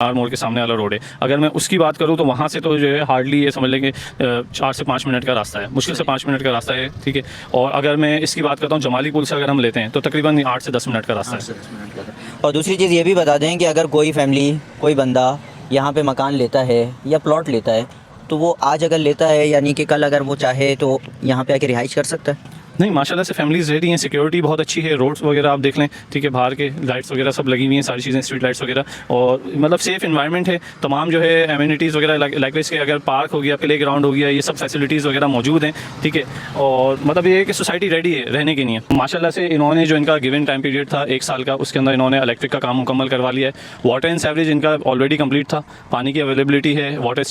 मोड़ के सामने वाला रोड है। अगर मैं उसकी बात करूँ तो वहाँ से तो जो है हार्डली ये समझ लें कि 4 से 5 मिनट का रास्ता है, मुश्किल से 5 मिनट का रास्ता है, ठीक है। और अगर मैं इसकी बात करता हूँ जमाली पुल से अगर हम लेते हैं तो तकरीबन 8 से 10 मिनट का रास्ता है। और दूसरी चीज़ ये भी बता दें कि अगर कोई फैमिली, कोई बंदा यहाँ पे मकान लेता है या प्लॉट लेता है तो वो आज अगर लेता है यानी कि कल अगर वो चाहे तो यहाँ पे आके रिहाइश कर सकता है। नहीं, माशाल्लाह से फैमिलीज़ रहती हैं, सिक्योरिटी बहुत अच्छी है, रोड्स वगैरह आप देख लें, ठीक है, बाहर के लाइट्स वगैरह सब लगी हुई हैं, सारी चीज़ें, स्ट्रीट लाइट्स वगैरह, और मतलब सेफ़ इन्वायरमेंट है। तमाम जो है एमिनिटीज़ वगैरह लाइक के अगर पार्क हो गया, प्ले ग्राउंड हो गया, ये सब फैसिलिटीज़ वगैरह मौजूद हैं, ठीक है। और मतलब ये है कि सोसाइटी रेडी है रहने के लिए। माशाल्लाह से इन्होंने जो इनका गिवन टाइम पीरियड था 1 साल का, उसके अंदर इन्होंने इलेक्ट्रिक का काम मुकम्मल करवा लिया है। वाटर एंड सेवरेज इनका ऑलरेडी कंप्लीट था, पानी की अवेलेबिलिटी है, वाटर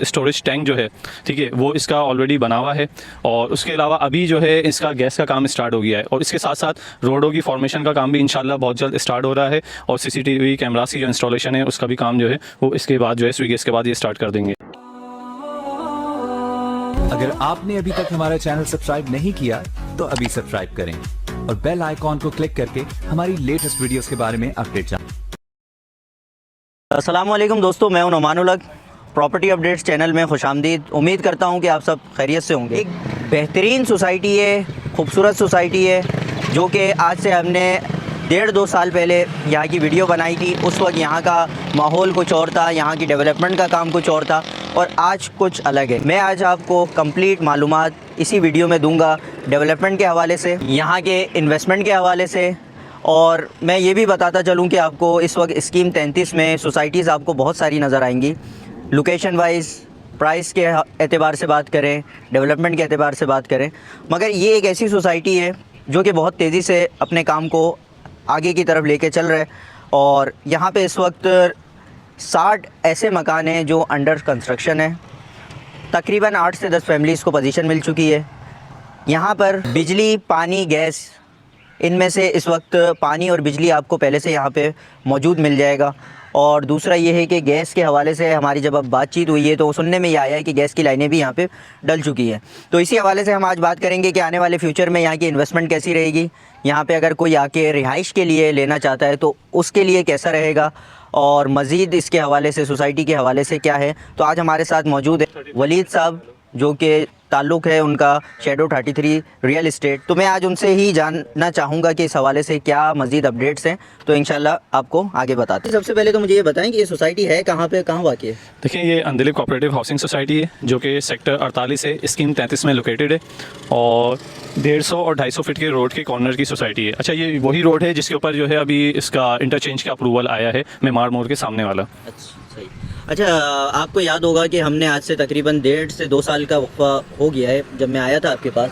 स्टोरेज टैंक जो है, ठीक है, वो इसका ऑलरेडी बना हुआ है। और उसके अलावा अभी जो है इसका गैस का काम स्टार्ट हो गया है, और इसके साथ साथ रोडों की फॉर्मेशन का काम भी इंशाल्लाह बहुत जल्द स्टार्ट हो रहा है। और सीसीटीवी कैमरास की जो इंस्टॉलेशन है उसका भी काम जो है वो इसके बाद जो है स्विगी के बाद ये स्टार्ट कर देंगे। अगर आपने अभी तक हमारा चैनल सब्सक्राइब नहीं किया तो अभी सब्सक्राइब करें और बेल आइकॉन को क्लिक करके हमारी लेटेस्ट वीडियोस के बारे में अपडेट जानें। अस्सलाम वालेकुम दोस्तों, मैं हूं Numan ul Haq, property updates channel में खुशामदीद। उम्मीद करता हूं कि आप सब खैरियत से होंगे। एक बेहतरीन सोसाइटी है, खूबसूरत सोसाइटी है, जो कि आज से हमने 1.5-2 साल पहले यहाँ की वीडियो बनाई थी। उस वक्त यहाँ का माहौल कुछ और था, यहाँ की डेवलपमेंट का काम कुछ और था, और आज कुछ अलग है। मैं आज आपको कंप्लीट मालूमात इसी वीडियो में दूंगा, डेवलपमेंट के हवाले से, यहाँ के इन्वेस्टमेंट के हवाले से। और मैं ये भी बताता चलूँ कि आपको इस वक्त स्कीम 33 में सोसाइटीज़ आपको बहुत सारी नज़र आएंगी। लोकेशन वाइज, प्राइस के एतबार से बात करें, डेवलपमेंट के एतबार से बात करें, मगर ये एक ऐसी सोसाइटी है जो कि बहुत तेज़ी से अपने काम को आगे की तरफ लेके चल रहा है। और यहाँ पे इस वक्त 60 ऐसे मकान हैं जो अंडर कंस्ट्रक्शन है। तकरीबन 8 से 10 फैमिलीज़ को पोजीशन मिल चुकी है। यहाँ पर बिजली, पानी, गैस, इनमें से इस वक्त पानी और बिजली आपको पहले से यहाँ पे मौजूद मिल जाएगा। और दूसरा ये है कि गैस के हवाले से हमारी जब अब बातचीत हुई है तो सुनने में ये आया है कि गैस की लाइनें भी यहाँ पे डल चुकी हैं। तो इसी हवाले से हम आज बात करेंगे कि आने वाले फ्यूचर में यहाँ की इन्वेस्टमेंट कैसी रहेगी, यहाँ पे अगर कोई आके रिहाइश के लिए लेना चाहता है तो उसके लिए कैसा रहेगा, और मज़ीद इसके हवाले से, सोसाइटी के हवाले से क्या है। तो आज हमारे साथ मौजूद है वलीद साहब, जो कि ताल्लुक़ है उनका शैडो 33 रियल इस्टेट। तो मैं आज उनसे ही जानना चाहूँगा कि इस हवाले से क्या मज़ीद अपडेट्स हैं, तो इंशाल्लाह आपको आगे बताते हैं। सबसे पहले तो मुझे ये बताएं कि ये सोसाइटी है कहाँ पे, कहाँ वाक़ई है? देखिए, ये अंधेली कोऑपरेटिव हाउसिंग सोसाइटी है जो कि सेक्टर 48 है, स्कीम 33 में लोकेटेड है, और 150 और 250 फीट के रोड के कॉर्नर की सोसाइटी है। अच्छा, ये वही रोड है जिसके ऊपर जो है अभी इसका इंटरचेंज का अप्रूवल आया है, मेमार मोड़ के सामने वाला। सही। अच्छा, आपको याद होगा कि हमने आज से तकरीबन 1.5 से 2 साल का वक्फा हो गया है जब मैं आया था आपके पास।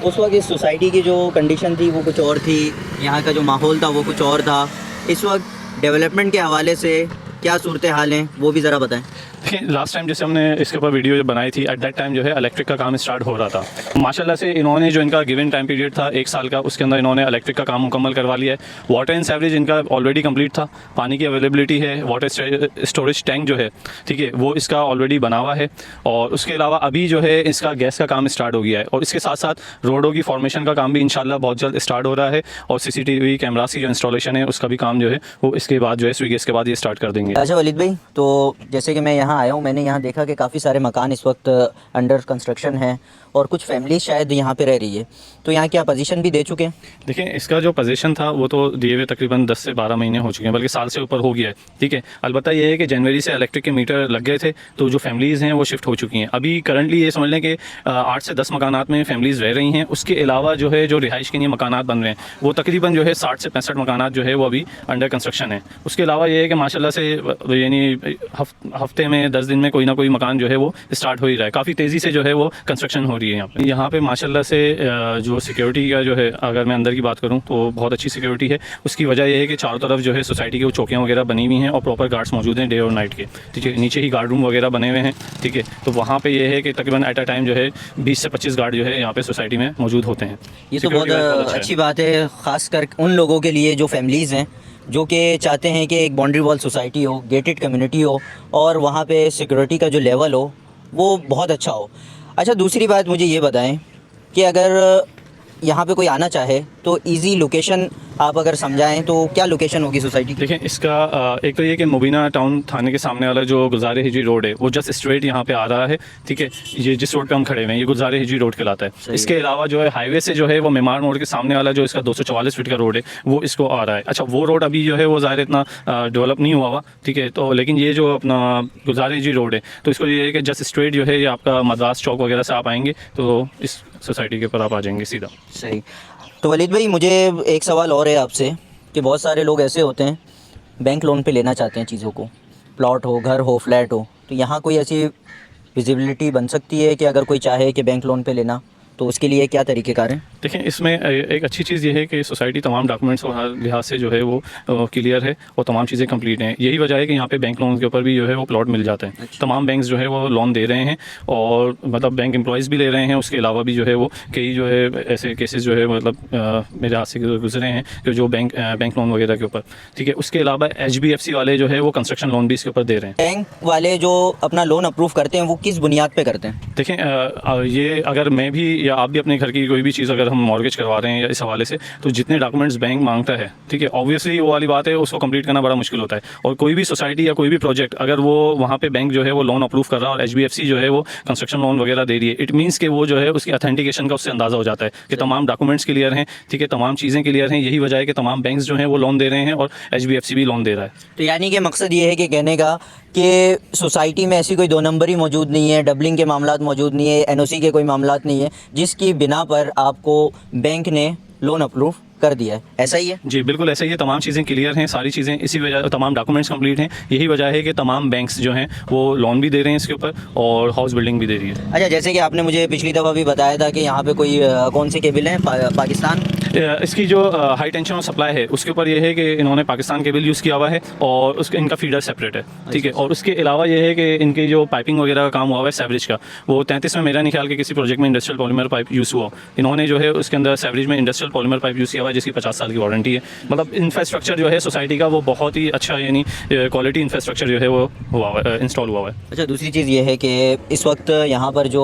उस वक्त इस सोसाइटी की जो कंडीशन थी वो कुछ और थी, यहाँ का जो माहौल था वो कुछ और था। इस वक्त डेवलपमेंट के हवाले से क्या सूरत हाल हैं वो भी ज़रा बताएं। देखिए, लास्ट टाइम जैसे हमने इसके ऊपर वीडियो जो बनाई थी, एट दैट टाइम जो है इलेक्ट्रिक का काम स्टार्ट हो रहा था। माशाल्लाह से इन्होंने जो इनका गिवन टाइम पीरियड था 1 साल का, उसके अंदर इन्होंने इलेक्ट्रिक का काम मुकम्मल करवा लिया है। वाटर एंड सेवरेज इनका ऑलरेडी कंप्लीट था, पानी की अवेलेबिलिटी है, वाटर स्टोरेज टैंक जो है, ठीक है, वो इसका ऑलरेडी बना हुआ है। और उसके अलावा अभी जो है इसका गैस का काम स्टार्ट हो गया है, और इसके साथ साथ रोडों की फॉर्मेशन का काम भी इंशाल्लाह बहुत जल्द स्टार्ट हो रहा है। और सीसीटीवी कैमरास की जो इंस्टॉलेशन है उसका भी काम जो है वो इसके बाद जो है स्विगी के बाद ये स्टार्ट कर देंगे। अच्छा वलीद भाई, तो जैसे कि मैं यहाँ आया हूँ, मैंने यहाँ देखा कि काफ़ी सारे मकान इस वक्त अंडर कंस्ट्रक्शन हैं और कुछ फैमिली शायद यहाँ पे रह रही है, तो यहाँ क्या पोजीशन भी दे चुके हैं? देखिए, इसका जो पोजीशन था वो तो दिए हुए तकरीबन 10 से 12 महीने हो चुके हैं, बल्कि साल से ऊपर हो गया है, ठीक है। अलबत्ता ये है कि जनवरी से इलेक्ट्रिक के मीटर लग गए थे, तो जो फैमिलीज़ हैं वो शिफ्ट हो चुकी हैं। अभी करंटली ये समझ लें कि 8 से 10 मकानात में फैमिलीज़ रह रही हैं। उसके अलावा जो है जो रिहाइश के लिए मकानात बन रहे हैं वो तकरीबन जो है 60 से 65 मकानात जो है वो अभी अंडर कंस्ट्रक्शन है। उसके अलावा ये है कि माशाल्लाह से यानी हफ्ते में 10 दिन में कोई ना कोई मकान जो है वो स्टार्ट हो ही रहा है। काफ़ी तेज़ी से जो है वो कंस्ट्रक्शन हो रही है यहाँ पे माशाल्लाह से। जो सिक्योरिटी का जो है, अगर मैं अंदर की बात करूँ तो बहुत अच्छी सिक्योरिटी है। उसकी वजह यह है कि चारों तरफ जो है सोसाइटी के वो चौकियाँ वगैरह बनी हुई हैं और प्रॉपर गार्ड्स मौजूद हैं डे और नाइट के, ठीक है। नीचे ही गार्ड रूम वगैरह बने हुए हैं, ठीक है। तो वहाँ पे ये है कि तकरीबन एट अ टाइम जो है 20 से 25 गार्ड जो है यहाँ पे सोसाइटी में मौजूद होते हैं। ये तो बहुत अच्छी बात है, ख़ासकर उन लोगों के लिए जो फैमिलीज़ हैं जो कि चाहते हैं कि एक बाउंड्री वॉल सोसाइटी हो, गेटेड कम्युनिटी हो, और वहाँ पे सिक्योरिटी का जो लेवल हो वो बहुत अच्छा हो। अच्छा, दूसरी बात मुझे ये बताएं कि अगर यहाँ पे कोई आना चाहे तो इजी लोकेशन आप अगर समझाएं तो क्या लोकेशन होगी सोसाइटी की? देखें इसका एक तो ये कि मुबीना टाउन थाने के सामने वाला जो गुलजार हिजरी रोड है वो जस्ट स्ट्रेट यहाँ पे आ रहा है, ठीक है। ये जिस रोड पे हम खड़े हुए हैं ये गुलजार हिजरी रोड कहलाता है। इसके अलावा जो है हाईवे से जो है वो मेमार मोड़ के सामने वाला जो इसका 244 फीट का रोड है वो इसको आ रहा है। अच्छा, वो रोड अभी जो है वो ज़ाहिर इतना डेवलप नहीं हुआ हुआ, ठीक है। तो लेकिन ये जो अपना गुलजार हिजरी रोड है तो इसको ये है कि जस्ट स्ट्रेट जो है ये आपका मद्रास चौक वगैरह से आप आएंगे तो इस सोसाइटी के ऊपर आप आ जाएंगे सीधा। सही। तो वलीद भाई मुझे एक सवाल और है आपसे कि बहुत सारे लोग ऐसे होते हैं बैंक लोन पे लेना चाहते हैं चीज़ों को, प्लॉट हो, घर हो, फ्लैट हो, तो यहाँ कोई ऐसी विजिबिलिटी बन सकती है कि अगर कोई चाहे कि बैंक लोन पे लेना तो उसके लिए क्या तरीक़ेकार हैं? देखें इसमें एक अच्छी चीज़ ये है कि सोसाइटी तमाम डॉक्यूमेंट्स और हर लिहाज से जो है वो क्लियर है और तमाम चीज़ें कंप्लीट हैं। यही वजह है कि यहाँ पे बैंक लोन के ऊपर भी जो है वो प्लॉट मिल जाते हैं। अच्छा। तमाम बैंक्स जो है वो लोन दे रहे हैं और मतलब बैंक एम्प्लॉयज़ भी ले रहे हैं। उसके अलावा भी जो है वो कई जो है ऐसे केसेस जो है मतलब मेरे हाथ से गुजरे हैं कि जो बैंक लोन वगैरह के ऊपर, ठीक है। उसके अलावा HBFC वाले जो है वो कंस्ट्रक्शन लोन भी इसके ऊपर दे रहे हैं। बैंक वाले जो अपना लोन अप्रूव करते हैं वो किस बुनियाद पे करते हैं? देखें ये अगर मैं भी या आप भी अपने घर की कोई भी चीज़ अगर हम मॉर्गेज करवा रहे हैं या इस हवाले से तो जितने डॉक्यूमेंट्स बैंक मांगता है, ठीक है, ऑब्वियसली वो वाली बात है उसको कंप्लीट करना बड़ा मुश्किल होता है। और कोई भी सोसाइटी या कोई भी प्रोजेक्ट अगर वो वहाँ पे बैंक जो है वो लोन अप्रूव कर रहा है और HBFC जो है वो कंस्ट्रक्शन लोन वगैरह दे रही है, इट मीन्स कि वो जो है उसकी अथेंटिकेशन का उससे अंदाज़ा हो जाता है कि तमाम डॉक्यूमेंट्स क्लियर हैं, ठीक है, तमाम चीज़ें क्लियर हैं। यही वजह है कि तमाम बैंक्स जो हैं वो लोन दे रहे हैं और HBFC भी लोन दे रहा है। तो यानी कि मकसद ये है कि कहने का कि सोसाइटी में ऐसी कोई दो नंबरी मौजूद नहीं है, डबलिंग के मामलात मौजूद नहीं है, NOC के कोई मामलात नहीं है जिसकी बिना पर आपको बैंक ने लोन अप्रूव कर दिया है, ऐसा ही है? जी बिल्कुल ऐसा ही है। तमाम चीज़ें क्लियर हैं, सारी चीज़ें इसी वजह, तमाम डॉक्यूमेंट्स कंप्लीट हैं। यही वजह है कि तमाम बैंक्स जो हैं वो लोन भी दे रहे हैं इसके ऊपर और हाउस बिल्डिंग भी दे रही है। अच्छा, जैसे कि आपने मुझे पिछली दफ़ा भी बताया था कि यहाँ पे कोई कौन सी केबल है पाकिस्तान इसकी जो हाई टेंशन और सप्लाई है उसके ऊपर ये है कि इन्होंने पाकिस्तान केबल यूज़ किया हुआ है और उसके इनका फीडर सेपरेट है, ठीक है। और उसके अलावा ये है कि इनकी जो पाइपिंग वगैरह का काम हुआ है सैवरेज का, वो 33 में मेरा नहीं ख्याल कि किसी प्रोजेक्ट में इंडस्ट्रियल पॉलीमर पाइप यूज़ हुआ, इन्होंने जो है उसके अंदर सैवरेज में इंडस्ट्रियल पॉलीमर पाइप यूज़ किया हुआ है जिसकी 50 साल की वारंटी है। मतलब इंफ्रास्ट्रक्चर जो है सोसाइटी का वो बहुत ही अच्छा, यानी क्वालिटी इंफ्रास्ट्रक्चर जो है वो इंस्टॉल हुआ है। अच्छा, दूसरी चीज़ ये है कि इस वक्त यहाँ पर जो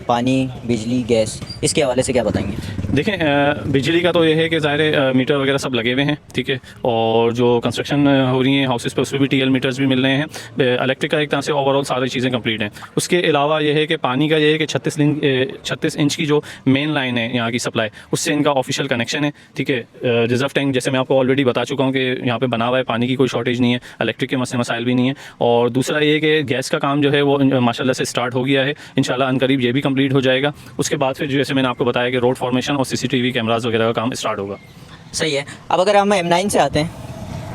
पानी, बिजली, गैस, इसके हवाले से क्या बताएंगे? देखें बिजली का तो ये है कि ज़ाहिर मीटर वगैरह सब लगे हुए हैं, ठीक है। और जो कंस्ट्रक्शन हो रही है हाउसेस पे उसमें भी TL मीटर्स भी मिल रहे हैं। इलेक्ट्रिक का एक तरह से ओवरऑल सारी चीज़ें कंप्लीट हैं। उसके अलावा ये है कि पानी का ये है कि 36 इंच की जो मेन लाइन है यहाँ की सप्लाई, उससे इनका ऑफिशियल कनेक्शन है, ठीक है। रिजर्व टैंक जैसे मैं आपको ऑलरेडी बता चुका हूँ कि यहाँ पे बना हुआ है, पानी की कोई शॉर्टेज नहीं है, इलेक्ट्रिक के मसाइल भी नहीं है। और दूसरा ये कि गैस का काम जो है वो माशाल्लाह से स्टार्ट हो गया है, इंशाल्लाह अनकरीब ये भी कंप्लीट हो जाएगा। उसके बाद फिर जैसे मैंने आपको बताया कि रोड फॉर्मेशन और CCTV कैमराज वगैरह का काम स्टार्ट होगा। सही है। अब अगर हम M9 से आते हैं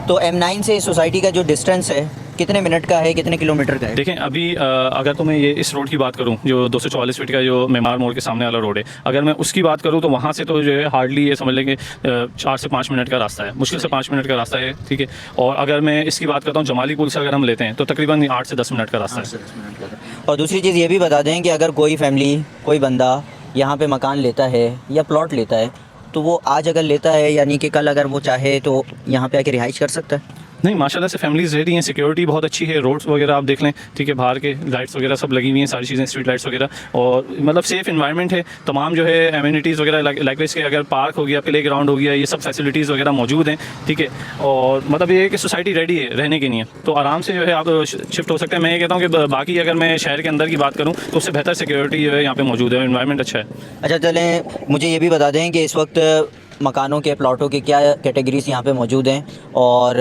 तो M9 से सोसाइटी का जो डिस्टेंस है कितने मिनट का है, कितने किलोमीटर का है? देखें अभी अगर तो मैं ये इस रोड की बात करूं जो 244 फीट का जो मेमार मोड़ के सामने वाला रोड है, अगर मैं उसकी बात करूं तो वहाँ से तो जो है हार्डली ये समझ लें कि 4 से 5 मिनट का रास्ता है, मुश्किल से 5 मिनट का रास्ता है, ठीक है। और अगर मैं इसकी बात करता हूँ जमाली पुल से अगर हम लेते हैं तो तकरीबन 8 से 10 मिनट का रास्ता है। और दूसरी चीज़ ये भी बता दें कि अगर कोई फैमिली, कोई बंदा यहाँ पे मकान लेता है या प्लॉट लेता है तो वो आज अगर लेता है यानी कि कल अगर वो चाहे तो यहाँ पे आके रिहाइश कर सकता है? नहीं, माशाल्लाह से फैमिलीज रेडी हैं, सिक्योरिटी बहुत अच्छी है, रोड्स वगैरह आप देख लें, ठीक है, बाहर के लाइट्स वगैरह सब लगी हुई हैं, सारी चीज़ें, स्ट्रीट लाइट्स वगैरह, और मतलब सेफ़ इन्वायरमेंट है। तमाम जो है एम्यूनिटीज़ वगैरह लाइक के अगर पार्क हो गया, प्ले ग्राउंड हो गया, ये सब फैसिलिटीज़ वगैरह मौजूद हैं, ठीक है। और मतलब ये है कि सोसाइटी रेडी है रहने के लिए, तो आराम से जो है आप शिफ्ट हो सकते हैं। मैं ये कहता हूँ कि बाकी अगर मैं शहर के अंदर की बात करूँ तो उससे बेहतर सिक्योरिटी जो है यहाँ पर मौजूद है, इन्वायरमेंट अच्छा है। अच्छा, चलें मुझे ये भी बता दें कि इस वक्त मकानों के, प्लॉटों के क्या कैटेगरीज यहाँ पे मौजूद हैं और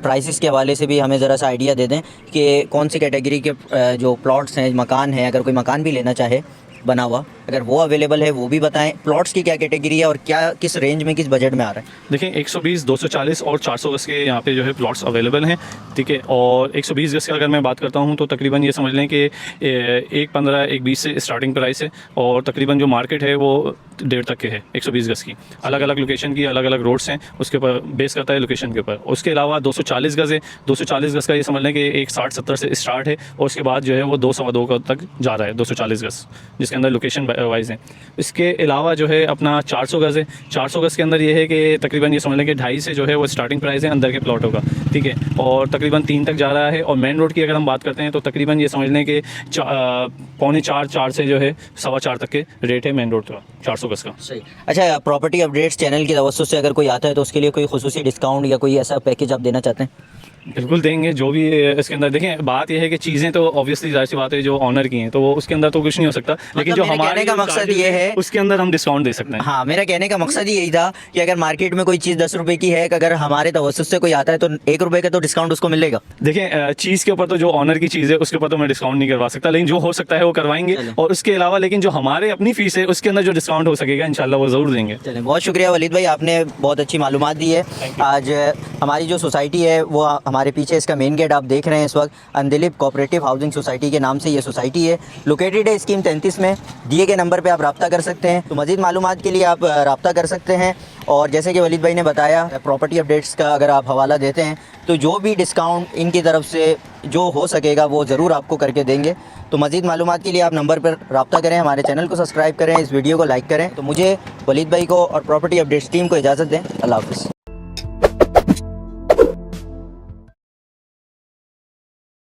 प्राइसेस के हवाले से भी हमें ज़रा सा आइडिया दे दें कि कौन सी कैटेगरी के जो प्लॉट्स हैं, मकान हैं, अगर कोई मकान भी लेना चाहे बना हुआ, अगर वो अवेलेबल है वो भी बताएं। प्लॉट्स की क्या कैटेगरी है और क्या किस रेंज में, किस बजट में आ रहा है? देखें 120, 240 और 400 गज के यहाँ पे जो है प्लॉट्स अवेलेबल हैं, ठीक है। और 120 गज की अगर मैं बात करता हूँ तो तकरीबन ये समझ लें कि 115, 120 से स्टार्टिंग प्राइस है और तकरीबन जो मार्केट है वो 1.5 तक के है 120 गज की। अलग अलग लोकेशन की अलग अलग रोड्स हैं, उसके ऊपर बेस करता है लोकेशन के ऊपर। उसके अलावा 240 गज है, 240 गज का ये समझ लें कि 160-70 से स्टार्ट है और उसके बाद जो है वो 200-2 तक जा रहा है 240 गज, जिसके अंदर लोकेशन वाइज हैं। इसके अलावा जो है अपना 400 गज़ है। 400 गज़ के अंदर ये है कि तकरीबन ये समझ लें कि 2.5 से जो है वो स्टार्टिंग प्राइस है अंदर के प्लॉटों का, ठीक है, और तकरीबन 3 तक जा रहा है। और मेन रोड की अगर हम बात करते हैं तो तकरीबन ये समझ लें कि 4.25 से जो है 4.25 तक के रेट है मेन रोड का 400 गज़ का। सही। अच्छा, प्रॉपर्टी अपडेट्स चैनल की तवज्जुह से अगर कोई आता है तो उसके लिए कोई खुसूसी डिस्काउंट या कोई ऐसा पैकेज आप देना चाहते हैं? बिल्कुल देंगे, जो भी इसके अंदर देखें। बात यह है कि चीज़ें तो ऑब्वियसली जाहिर सी बात है जो ऑनर की हैं तो वो उसके अंदर तो कुछ नहीं हो सकता, लेकिन जो मेरे हमारे कहने का मकसद ये है उसके अंदर हम डिस्काउंट दे सकते हैं। हाँ, मेरा कहने का मकसद ही यही था कि अगर मार्केट में कोई चीज़ 10 रुपए की है, अगर हमारे तवज्जुह से कोई आता है तो 1 रुपए का तो डिस्काउंट उसको मिलेगा। देखें चीज़ के ऊपर तो जो ऑनर की चीज़ है उसके ऊपर तो मैं डिस्काउंट नहीं करवा सकता, लेकिन जो हो सकता है वो करवाएंगे। और उसके अलावा लेकिन जो हमारे अपनी फीस है उसके अंदर जो डिस्काउंट हो सकेगा इंशाल्लाह वो ज़रूर देंगे। चलें, बहुत शुक्रिया वलीद भाई, आपने बहुत अच्छी मालूमात दी है। आज हमारी जो सोसाइटी है वो हमारे पीछे इसका मेन गेट आप देख रहे हैं इस वक्त, अंदिलिप कोऑपरेटिव हाउसिंग सोसाइटी के नाम से ये सोसाइटी है। लोकेटेड है स्कीम 33 में। दिए गए नंबर पे आप रब्ता कर सकते हैं, तो मज़ीद मालूमात के लिए आप रब्ता कर सकते हैं। और जैसे कि वलीद भाई ने बताया, प्रॉपर्टी अपडेट्स का अगर आप हवाला देते हैं तो जो भी डिस्काउंट इनकी तरफ से जो हो सकेगा वो ज़रूर आपको करके देंगे। तो मज़ीद मालूमात के लिए आप नंबर पर रब्ता करें, हमारे चैनल को सब्सक्राइब करें, इस वीडियो को लाइक करें। तो मुझे वलीद भाई को और प्रॉपर्टी अपडेट्स टीम को इजाज़त दें। अल्लाह हाफ़िज़।